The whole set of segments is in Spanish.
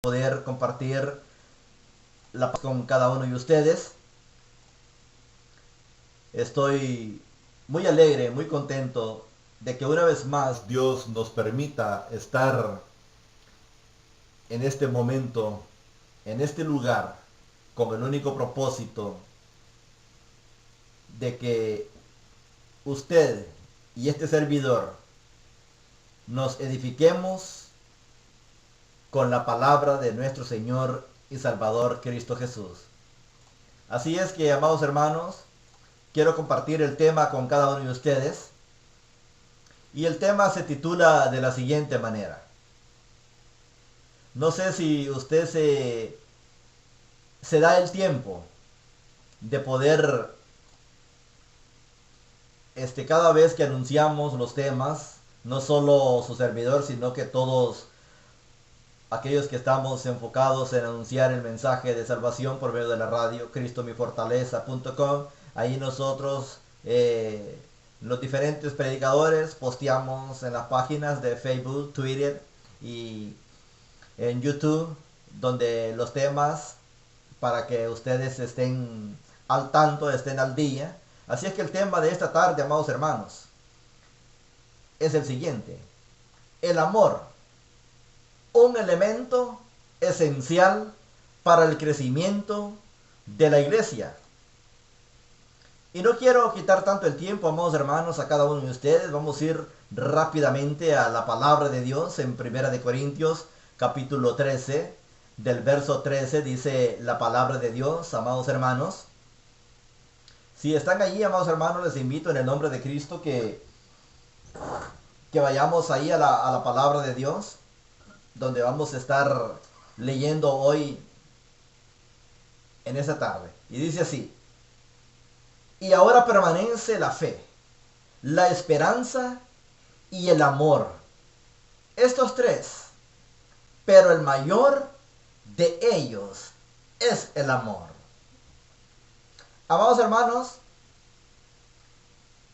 poder compartir la paz con cada uno de ustedes. Estoy muy alegre, muy contento de que una vez más Dios nos permita estar en este momento, en este lugar, con el único propósito de que usted y este servidor nos edifiquemos con la palabra de nuestro Señor y Salvador Cristo Jesús. Así es que, amados hermanos, quiero compartir el tema con cada uno de ustedes. Y el tema se titula de la siguiente manera. No sé si usted se da el tiempo de poder, cada vez que anunciamos los temas, no solo su servidor, sino que todos aquellos que estamos enfocados en anunciar el mensaje de salvación por medio de la radio, cristomifortaleza.com, ahí nosotros, los diferentes predicadores, posteamos en las páginas de Facebook, Twitter y en YouTube, donde los temas, para que ustedes estén al tanto, estén al día. Así es que el tema de esta tarde, amados hermanos, es el siguiente: el amor, un elemento esencial para el crecimiento de la iglesia. Y no quiero quitar tanto el tiempo, amados hermanos, a cada uno de ustedes. Vamos a ir rápidamente a la palabra de Dios en 1 Corintios capítulo 13, del verso 13, dice la palabra de Dios, amados hermanos. Si están allí, amados hermanos, les invito en el nombre de Cristo que vayamos ahí a la palabra de Dios, donde vamos a estar leyendo hoy en esta tarde. Y dice así: y ahora permanece la fe, la esperanza y el amor. Estos tres, pero el mayor de ellos es el amor. Amados hermanos,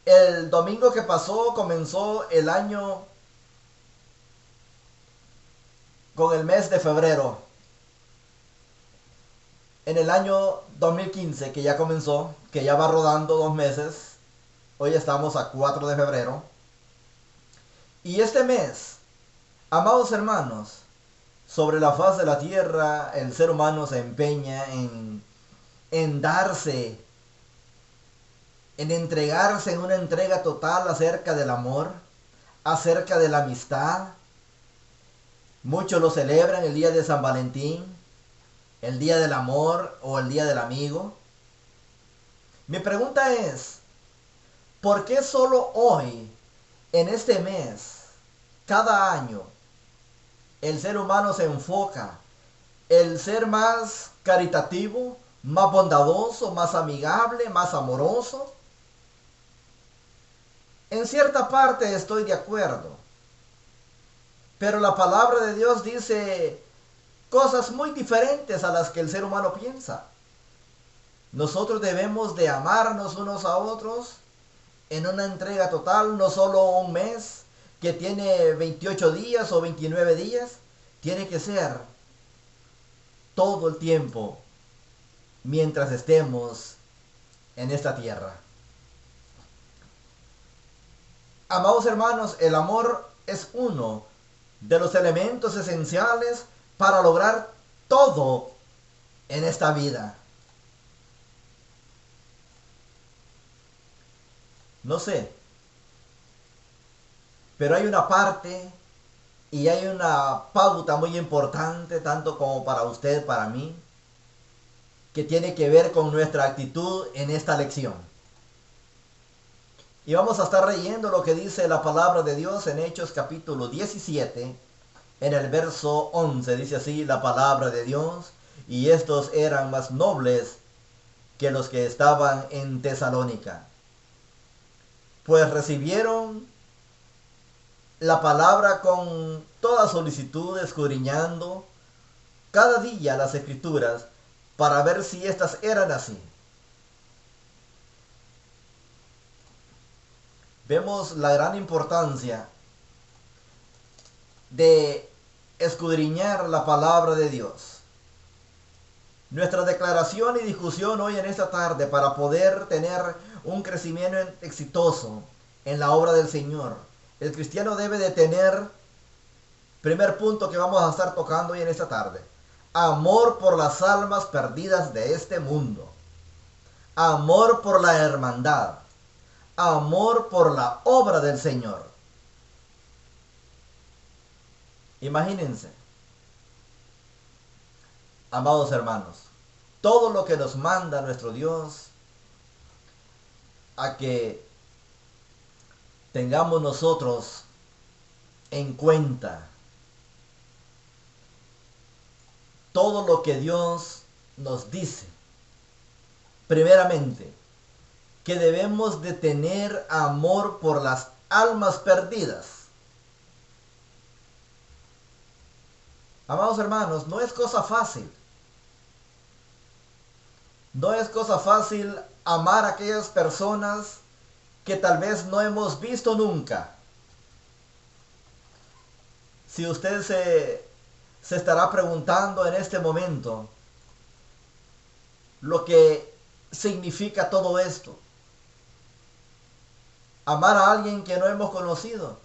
el domingo que pasó comenzó el año con el mes de febrero. En el año 2015, que ya comenzó, que ya va rodando 2 meses, hoy estamos a 4 de febrero. Y este mes, amados hermanos, sobre la faz de la tierra, el ser humano se empeña en darse, en entregarse en una entrega total acerca del amor, acerca de la amistad. Muchos lo celebran el día de San Valentín, el día del amor o el día del amigo. Mi pregunta es: ¿por qué solo hoy, en este mes, cada año, el ser humano se enfoca en ser más caritativo, más bondadoso, más amigable, más amoroso? En cierta parte estoy de acuerdo, pero la palabra de Dios dice cosas muy diferentes a las que el ser humano piensa. Nosotros debemos de amarnos unos a otros en una entrega total, no solo un mes que tiene 28 días o 29 días, tiene que ser todo el tiempo mientras estemos en esta tierra. Amados hermanos, el amor es uno de los elementos esenciales para lograr todo en esta vida. No sé, pero hay una parte y hay una pauta muy importante, tanto como para usted, para mí, que tiene que ver con nuestra actitud en esta lección. Y vamos a estar leyendo lo que dice la palabra de Dios en Hechos capítulo 17, en el verso 11. Dice así la palabra de Dios: y estos eran más nobles que los que estaban en Tesalónica, pues recibieron la palabra con toda solicitud, escudriñando cada día las escrituras para ver si éstas eran así. Vemos la gran importancia de escudriñar la palabra de Dios. Nuestra declaración y discusión hoy en esta tarde para poder tener un crecimiento exitoso en la obra del Señor. El cristiano debe de tener, primer punto que vamos a estar tocando hoy en esta tarde, amor por las almas perdidas de este mundo. Amor por la hermandad. Amor por la obra del Señor. Imagínense, amados hermanos, todo lo que nos manda nuestro Dios a que tengamos nosotros en cuenta. Todo lo que Dios nos dice. Primeramente, que debemos de tener amor por las almas perdidas. Amados hermanos, no es cosa fácil. No es cosa fácil amar a aquellas personas que tal vez no hemos visto nunca. Si usted se estará preguntando en este momento lo que significa todo esto. Amar a alguien que no hemos conocido.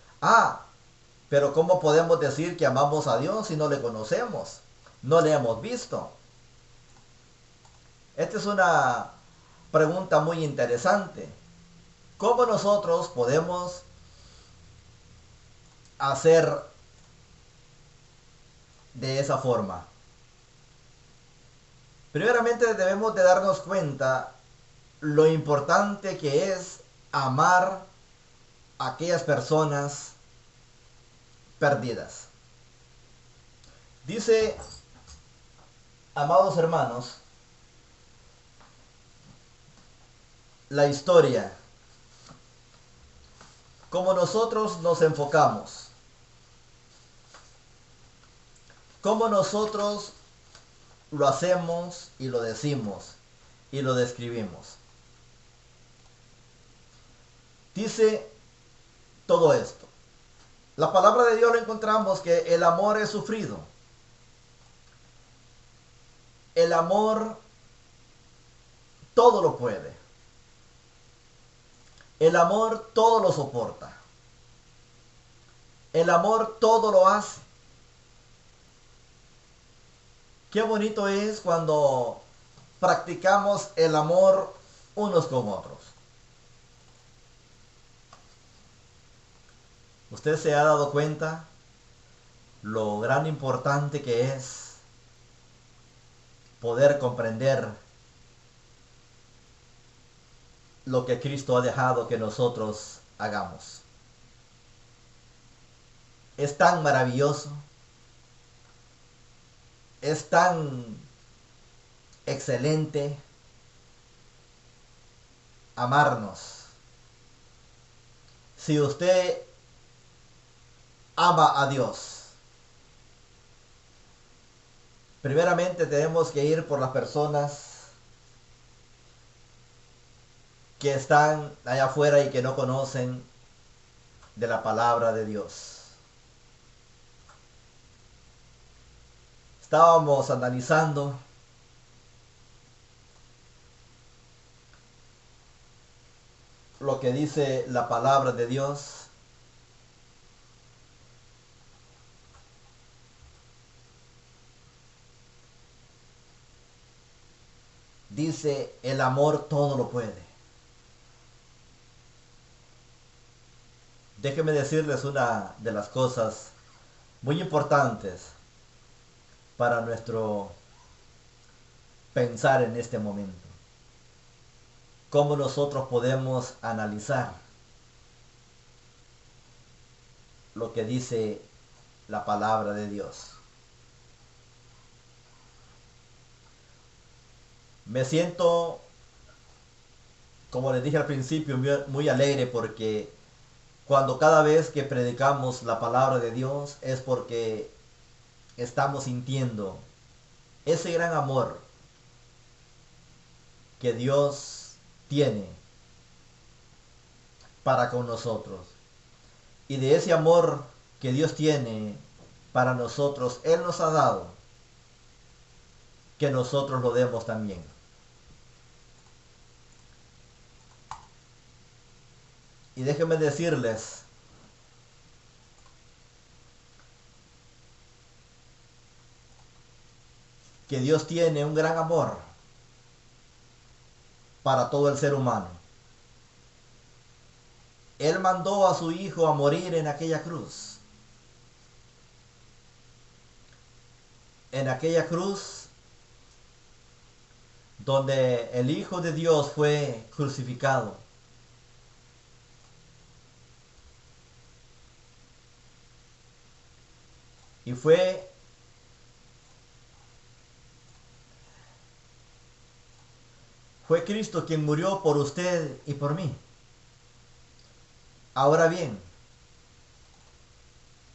Pero ¿cómo podemos decir que amamos a Dios si no le conocemos? No le hemos visto. Esta es una pregunta muy interesante. ¿Cómo nosotros podemos hacer de esa forma? Primeramente debemos de darnos cuenta lo importante que es amar a aquellas personas perdidas. Dice, amados hermanos, la historia, cómo nosotros nos enfocamos, cómo nosotros lo hacemos y lo decimos y lo describimos. Dice todo esto. La palabra de Dios lo encontramos que el amor es sufrido. El amor todo lo puede. El amor todo lo soporta. El amor todo lo hace. Qué bonito es cuando practicamos el amor unos con otros. ¿Usted se ha dado cuenta lo gran importante que es poder comprender lo que Cristo ha dejado que nosotros hagamos? Es tan maravilloso, es tan excelente amarnos. Si usted ama a Dios, primeramente tenemos que ir por las personas que están allá afuera y que no conocen de la palabra de Dios. Estábamos analizando lo que dice la palabra de Dios. Dice, el amor todo lo puede. Déjenme decirles una de las cosas muy importantes para nuestro pensar en este momento. Cómo nosotros podemos analizar lo que dice la palabra de Dios. Me siento, como les dije al principio, muy alegre porque cuando cada vez que predicamos la palabra de Dios es porque estamos sintiendo ese gran amor que Dios tiene para con nosotros. Y de ese amor que Dios tiene para nosotros Él nos ha dado, que nosotros lo demos también. Y déjenme decirles que Dios tiene un gran amor para todo el ser humano. Él mandó a su Hijo a morir en aquella cruz. En aquella cruz donde el Hijo de Dios fue crucificado. Y fue Cristo quien murió por usted y por mí. Ahora bien,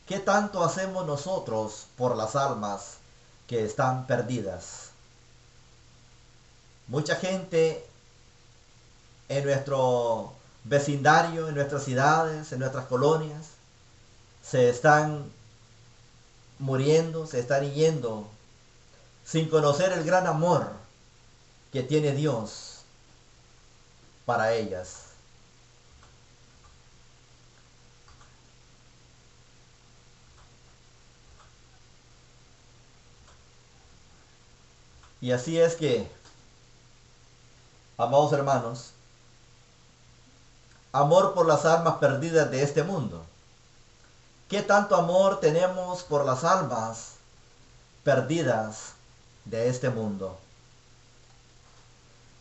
¿qué tanto hacemos nosotros por las almas que están perdidas? Mucha gente en nuestro vecindario, en nuestras ciudades, en nuestras colonias, se están muriendo, se están yendo sin conocer el gran amor que tiene Dios para ellas. Y así es que, amados hermanos, amor por las almas perdidas de este mundo. ¿Qué tanto amor tenemos por las almas perdidas de este mundo?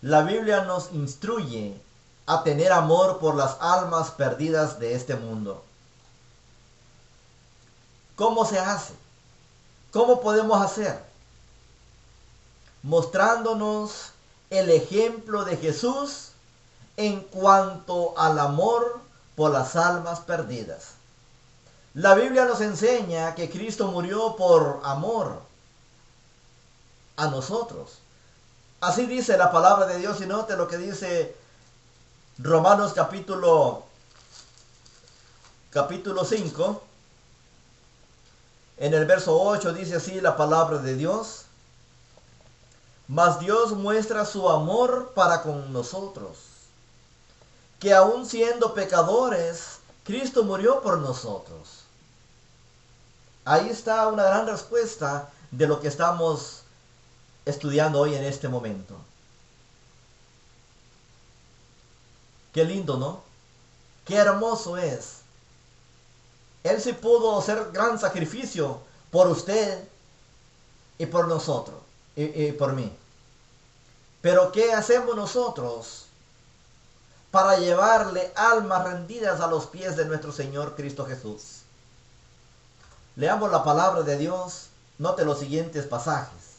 La Biblia nos instruye a tener amor por las almas perdidas de este mundo. ¿Cómo se hace? ¿Cómo podemos hacer? Mostrándonos el ejemplo de Jesús en cuanto al amor por las almas perdidas. La Biblia nos enseña que Cristo murió por amor a nosotros. Así dice la palabra de Dios, y note lo que dice Romanos capítulo 5. En el verso 8 dice así la palabra de Dios: mas Dios muestra su amor para con nosotros, que aun siendo pecadores, Cristo murió por nosotros. Ahí está una gran respuesta de lo que estamos estudiando hoy en este momento. Qué lindo, ¿no? Qué hermoso es. Él sí pudo hacer gran sacrificio por usted y por nosotros y por mí. Pero ¿qué hacemos nosotros para llevarle almas rendidas a los pies de nuestro Señor Cristo Jesús? Leamos la palabra de Dios. Note los siguientes pasajes.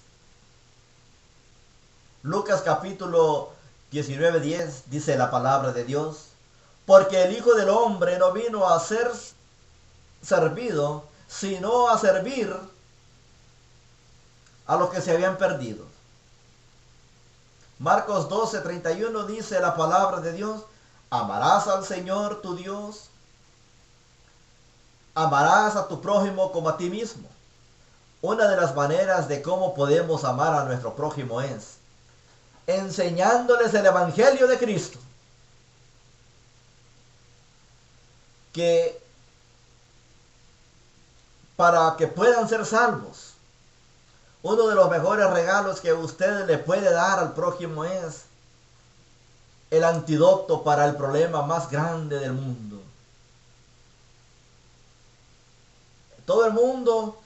Lucas capítulo 19:10 dice la palabra de Dios: porque el Hijo del Hombre no vino a ser servido, sino a servir a los que se habían perdido. Marcos 12:31 dice la palabra de Dios: amarás al Señor tu Dios, amarás a tu prójimo como a ti mismo. Una de las maneras de cómo podemos amar a nuestro prójimo es enseñándoles el Evangelio de Cristo, que para que puedan ser salvos, uno de los mejores regalos que usted le puede dar al prójimo es el antídoto para el problema más grande del mundo. Todo el mundo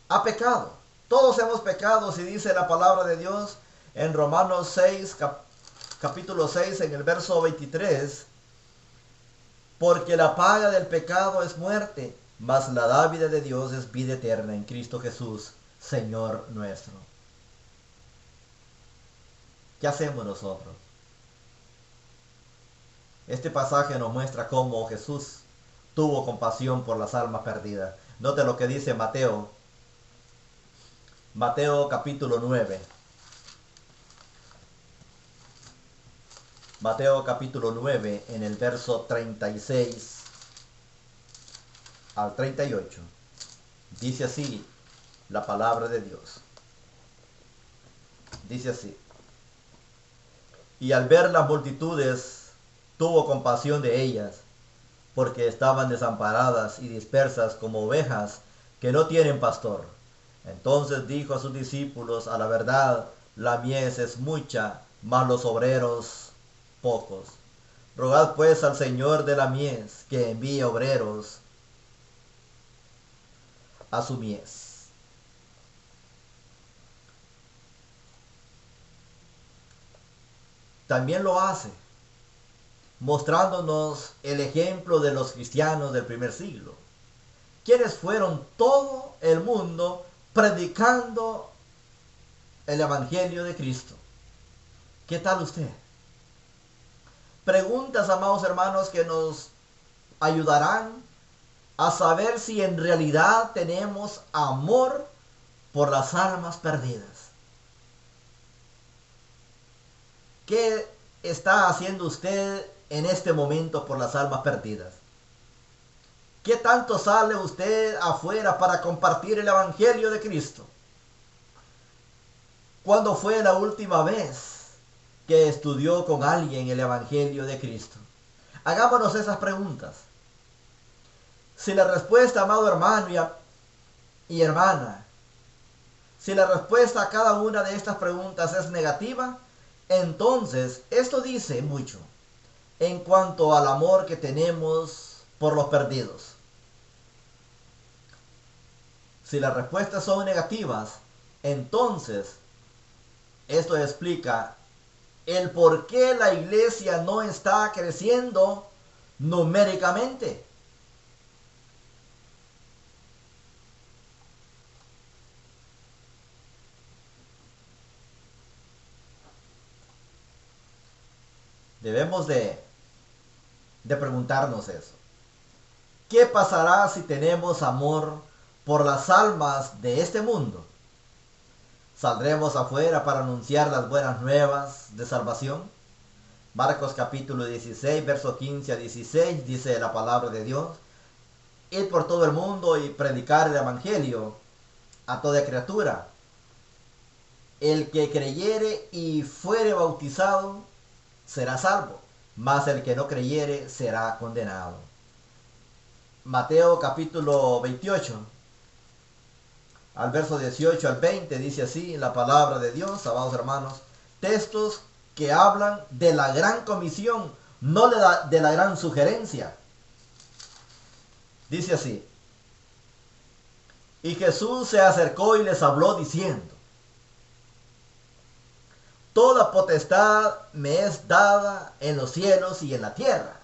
ha pecado. Todos hemos pecado, si dice la palabra de Dios en Romanos 6, capítulo 6, en el verso 23. Porque la paga del pecado es muerte, mas la dádiva de Dios es vida eterna en Cristo Jesús, Señor nuestro. ¿Qué hacemos nosotros? Este pasaje nos muestra cómo Jesús tuvo compasión por las almas perdidas. Note lo que dice Mateo capítulo 9. Mateo capítulo 9 en el verso 36. al 38. Dice así la palabra de Dios. Dice así: y al ver las multitudes, tuvo compasión de ellas, porque estaban desamparadas y dispersas como ovejas que no tienen pastor. Entonces dijo a sus discípulos: a la verdad, la mies es mucha, mas los obreros pocos. Rogad pues al Señor de la mies que envíe obreros a su mies. También lo hace, mostrándonos el ejemplo de los cristianos del primer siglo, quienes fueron todo el mundo predicando el Evangelio de Cristo. ¿Qué tal usted? Preguntas, amados hermanos, que nos ayudarán a saber si en realidad tenemos amor por las almas perdidas. ¿Qué está haciendo usted en este momento por las almas perdidas? ¿Qué tanto sale usted afuera para compartir el Evangelio de Cristo? ¿Cuándo fue la última vez que estudió con alguien el Evangelio de Cristo? Hagámonos esas preguntas. Si la respuesta, amado hermano y hermana, si la respuesta a cada una de estas preguntas es negativa, entonces esto dice mucho en cuanto al amor que tenemos por los perdidos. Si las respuestas son negativas, entonces esto explica el por qué la iglesia no está creciendo numéricamente. Debemos de preguntarnos eso. ¿Qué pasará si tenemos amor por las almas de este mundo? ¿Saldremos afuera para anunciar las buenas nuevas de salvación? Marcos capítulo 16, verso 15 a 16, dice la palabra de Dios: ir por todo el mundo y predicar el Evangelio a toda criatura. El que creyere y fuere bautizado será salvo, mas el que no creyere será condenado. Mateo capítulo 28, al verso 18 al 20, dice así la palabra de Dios, amados hermanos, textos que hablan de la gran comisión, no de la gran sugerencia. Dice así: y Jesús se acercó y les habló diciendo: toda potestad me es dada en los cielos y en la tierra.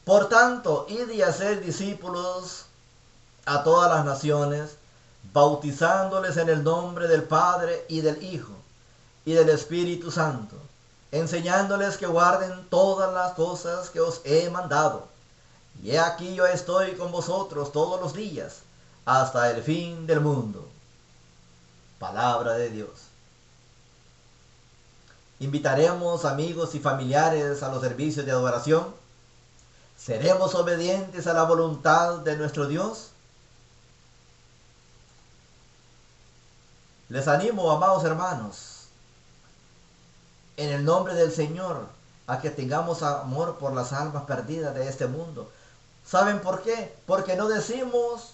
Por tanto, id y hacer discípulos a todas las naciones, bautizándoles en el nombre del Padre y del Hijo y del Espíritu Santo, enseñándoles que guarden todas las cosas que os he mandado. Y he aquí yo estoy con vosotros todos los días, hasta el fin del mundo. Palabra de Dios. Invitaremos amigos y familiares a los servicios de adoración. ¿Seremos obedientes a la voluntad de nuestro Dios? Les animo, amados hermanos, en el nombre del Señor, a que tengamos amor por las almas perdidas de este mundo. ¿Saben por qué? Porque no decimos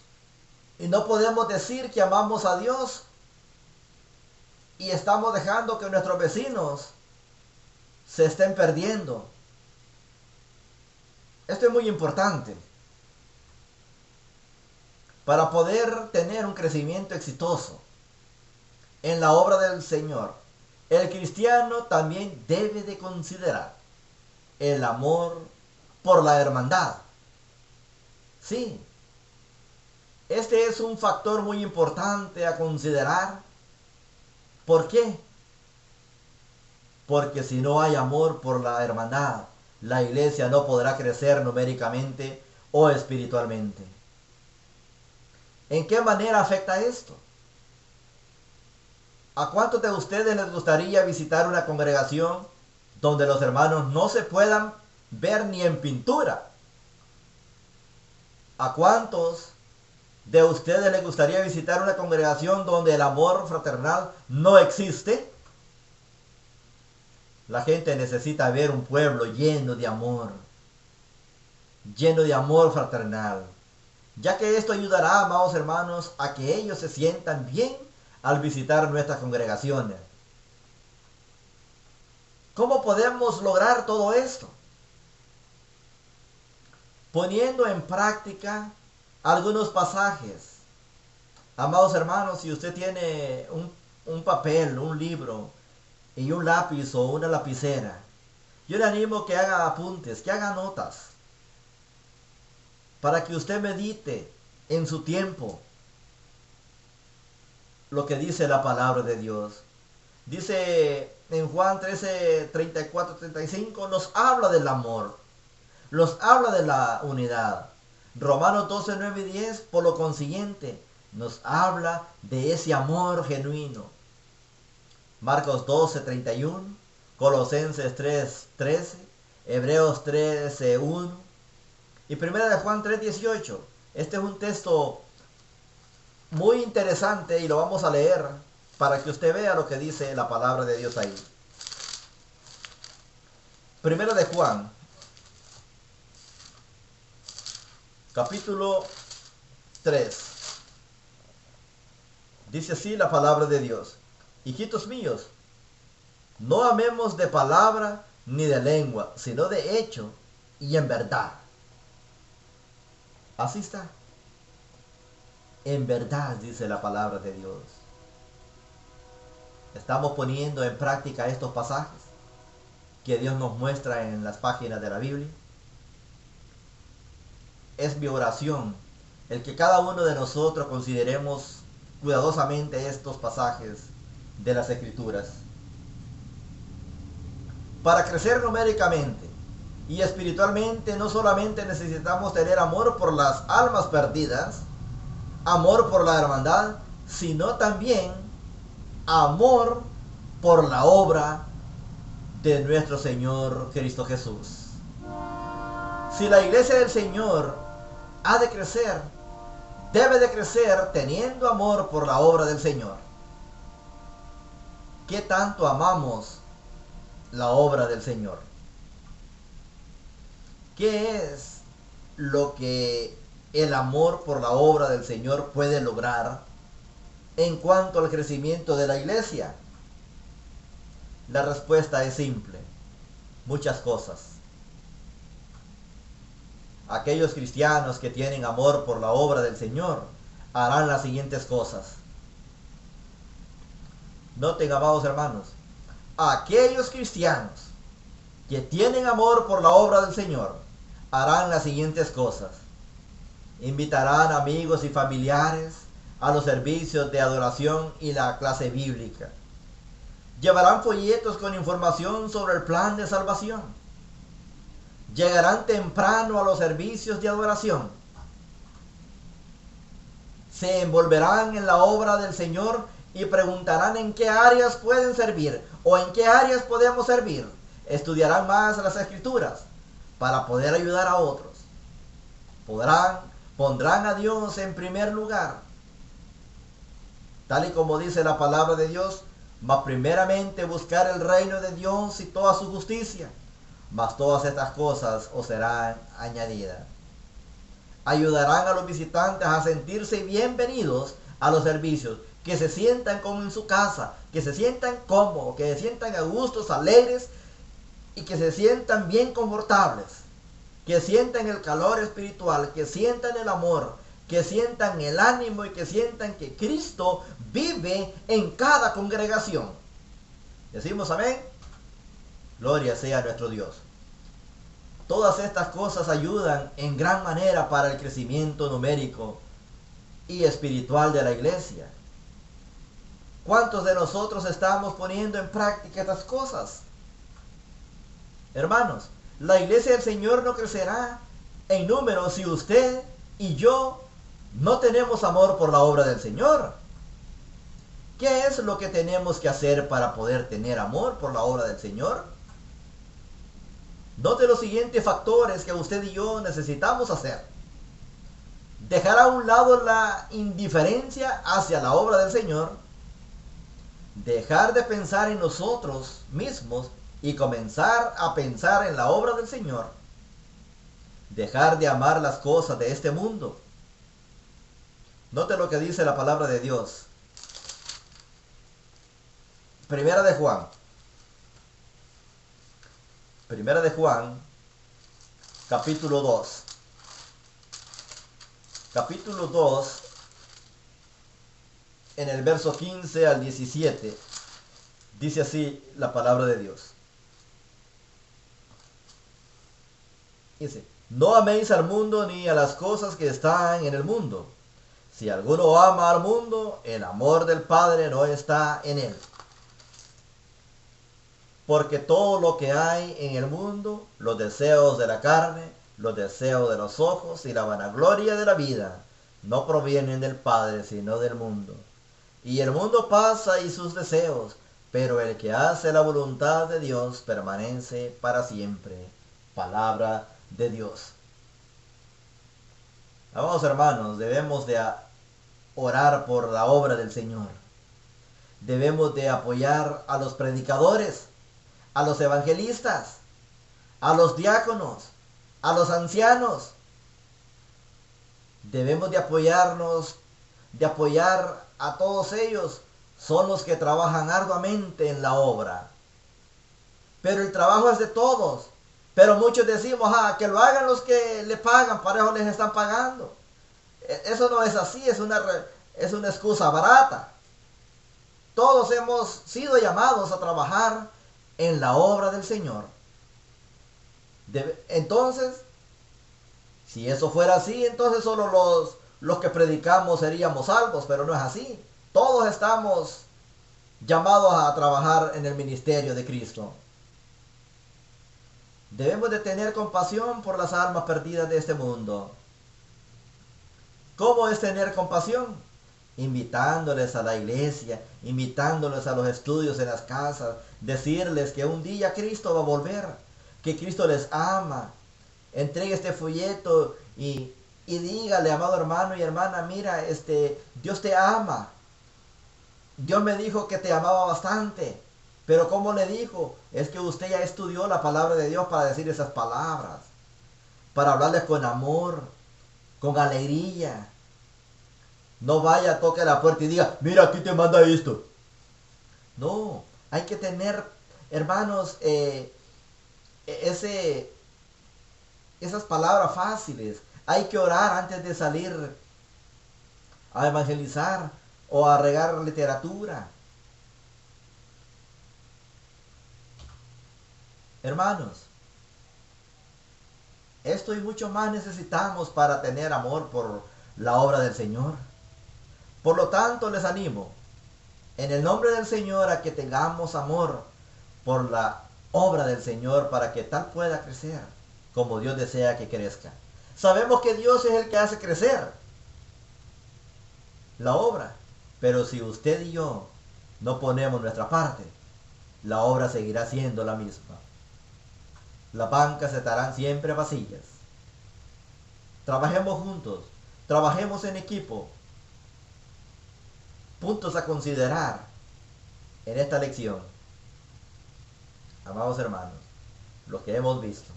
y no podemos decir que amamos a Dios y estamos dejando que nuestros vecinos se estén perdiendo. Esto es muy importante para poder tener un crecimiento exitoso en la obra del Señor. El cristiano también debe de considerar el amor por la hermandad. Sí, este es un factor muy importante a considerar. ¿Por qué? Porque si no hay amor por la hermandad, la iglesia no podrá crecer numéricamente o espiritualmente. ¿En qué manera afecta esto? ¿A cuántos de ustedes les gustaría visitar una congregación donde los hermanos no se puedan ver ni en pintura? ¿A cuántos de ustedes les gustaría visitar una congregación donde el amor fraternal no existe? La gente necesita ver un pueblo lleno de amor fraternal, ya que esto ayudará, amados hermanos, a que ellos se sientan bien al visitar nuestras congregaciones. ¿Cómo podemos lograr todo esto? Poniendo en práctica algunos pasajes. Amados hermanos, si usted tiene un papel, un libro y un lápiz o una lapicera, yo le animo que haga apuntes, que haga notas, para que usted medite en su tiempo lo que dice la palabra de Dios. Dice en Juan 13, 34, 35, nos habla del amor, nos habla de la unidad. Romanos 12, 9 y 10, por lo consiguiente, nos habla de ese amor genuino. Marcos 12, 31, Colosenses 3, 13, Hebreos 13, 1 y 1 de Juan 3, 18. Este es un texto muy interesante y lo vamos a leer para que usted vea lo que dice la palabra de Dios ahí. 1 de Juan, capítulo 3. Dice así la palabra de Dios: hijitos míos, no amemos de palabra ni de lengua, sino de hecho y en verdad. Así está. En verdad, dice la palabra de Dios. Estamos poniendo en práctica estos pasajes que Dios nos muestra en las páginas de la Biblia. Es mi oración el que cada uno de nosotros consideremos cuidadosamente estos pasajes de las Escrituras. Para crecer numéricamente y espiritualmente, no solamente necesitamos tener amor por las almas perdidas, amor por la hermandad, sino también amor por la obra de nuestro Señor Cristo Jesús. Si la iglesia del Señor ha de crecer, debe de crecer teniendo amor por la obra del Señor. ¿Qué tanto amamos la obra del Señor? ¿Qué es lo que el amor por la obra del Señor puede lograr en cuanto al crecimiento de la iglesia? La respuesta es simple: muchas cosas. Aquellos cristianos que tienen amor por la obra del Señor harán las siguientes cosas. Noten, amados hermanos, aquellos cristianos que tienen amor por la obra del Señor harán las siguientes cosas. Invitarán amigos y familiares a los servicios de adoración y la clase bíblica. Llevarán folletos con información sobre el plan de salvación. Llegarán temprano a los servicios de adoración. Se envolverán en la obra del Señor y preguntarán en qué áreas pueden servir o en qué áreas podemos servir. Estudiarán más las Escrituras para poder ayudar a otros. Pondrán a Dios en primer lugar. Tal y como dice la palabra de Dios: mas primeramente buscar el reino de Dios y toda su justicia, mas todas estas cosas os serán añadidas. Ayudarán a los visitantes a sentirse bienvenidos a los servicios, que se sientan como en su casa, que se sientan cómodos, que se sientan a gustos, alegres y que se sientan bien confortables, que sientan el calor espiritual, que sientan el amor, que sientan el ánimo y que sientan que Cristo vive en cada congregación. ¿Decimos amén? Gloria sea a nuestro Dios. Todas estas cosas ayudan en gran manera para el crecimiento numérico y espiritual de la iglesia. ¿Cuántos de nosotros estamos poniendo en práctica estas cosas? Hermanos, la iglesia del Señor no crecerá en número si usted y yo no tenemos amor por la obra del Señor. ¿Qué es lo que tenemos que hacer para poder tener amor por la obra del Señor? Note los siguientes factores que usted y yo necesitamos hacer. dejar a un lado la indiferencia hacia la obra del Señor, dejar de pensar en nosotros mismos y comenzar a pensar en la obra del Señor, dejar de amar las cosas de este mundo. Note lo que dice la palabra de Dios. Primera de Juan. Primera de Juan, capítulo 2. Capítulo 2, en el verso 15 al 17, dice así la palabra de Dios. Dice, no améis al mundo ni a las cosas que están en el mundo. Si alguno ama al mundo, el amor del Padre no está en él. Porque todo lo que hay en el mundo, los deseos de la carne, los deseos de los ojos y la vanagloria de la vida, no provienen del Padre, sino del mundo. Y el mundo pasa y sus deseos, pero el que hace la voluntad de Dios permanece para siempre. Palabra de Dios. Amados hermanos, debemos de orar por la obra del Señor. Debemos de apoyar a los predicadores, a los evangelistas, a los diáconos, a los ancianos. Debemos de apoyarnos, de apoyar a todos ellos. Son los que trabajan arduamente en la obra. Pero el trabajo es de todos. Pero muchos decimos, que lo hagan los que le pagan, para eso les están pagando. Eso no es así, es una excusa barata. Todos hemos sido llamados a trabajar en la obra del Señor. Entonces, si eso fuera así, entonces solo los que predicamos seríamos salvos, pero no es así. Todos estamos llamados a trabajar en el ministerio de Cristo. Debemos de tener compasión por las almas perdidas de este mundo. ¿Cómo es tener compasión? Invitándoles a la iglesia, invitándoles a los estudios en las casas, decirles que un día Cristo va a volver, que Cristo les ama. Entregue este folleto y dígale, amado hermano y hermana, mira, Dios te ama. Dios me dijo que te amaba bastante. Pero ¿cómo le dijo? Es que usted ya estudió la palabra de Dios para decir esas palabras. Para hablarles con amor, con alegría. No vaya, toque la puerta y diga, mira, aquí te manda esto. No, hay que tener, hermanos, esas palabras fáciles. Hay que orar antes de salir a evangelizar o a regar literatura. Hermanos, esto y mucho más necesitamos para tener amor por la obra del Señor. Por lo tanto, les animo, en el nombre del Señor, a que tengamos amor por la obra del Señor para que tal pueda crecer como Dios desea que crezca. Sabemos que Dios es el que hace crecer la obra, pero si usted y yo no ponemos nuestra parte, la obra seguirá siendo la misma. Las bancas estarán siempre vacías. Trabajemos juntos, trabajemos en equipo. Puntos a considerar en esta lección. Amados hermanos, lo que hemos visto.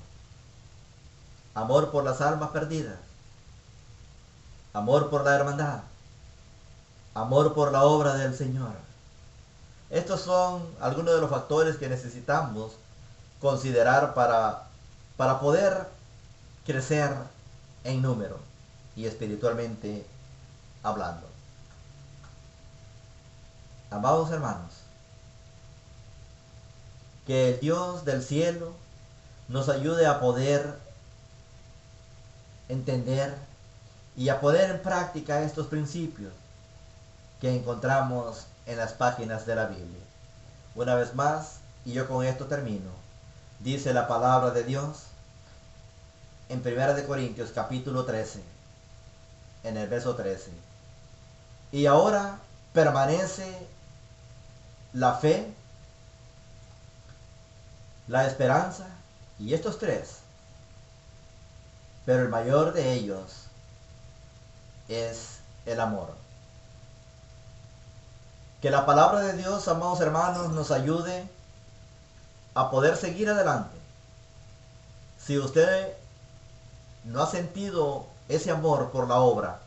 Amor por las almas perdidas. Amor por la hermandad. Amor por la obra del Señor. Estos son algunos de los factores que necesitamos considerar para poder crecer en número y espiritualmente hablando. Amados hermanos, que el Dios del cielo nos ayude a poder entender y a poner en práctica estos principios que encontramos en las páginas de la Biblia. Una vez más, y yo con esto termino, dice la palabra de Dios en 1 Corintios capítulo 13, en el verso 13. Y ahora permanece la fe, la esperanza y estos tres. Pero el mayor de ellos es el amor. Que la palabra de Dios, amados hermanos, nos ayude a poder seguir adelante. Si usted no ha sentido ese amor por la obra,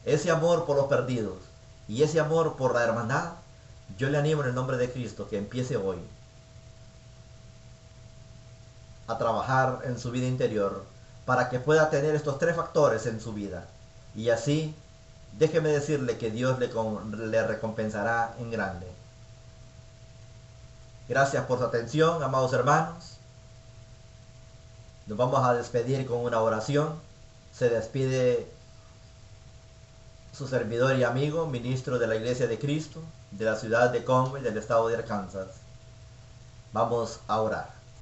ese amor por los perdidos y ese amor por la hermandad, yo le animo en el nombre de Cristo que empiece hoy a trabajar en su vida interior para que pueda tener estos tres factores en su vida. Y así, déjeme decirle que Dios le recompensará en grande. Gracias por su atención, amados hermanos. Nos vamos a despedir con una oración. Se despide su servidor y amigo, ministro de la Iglesia de Cristo, de la ciudad de Conway, del estado de Arkansas. Vamos a orar.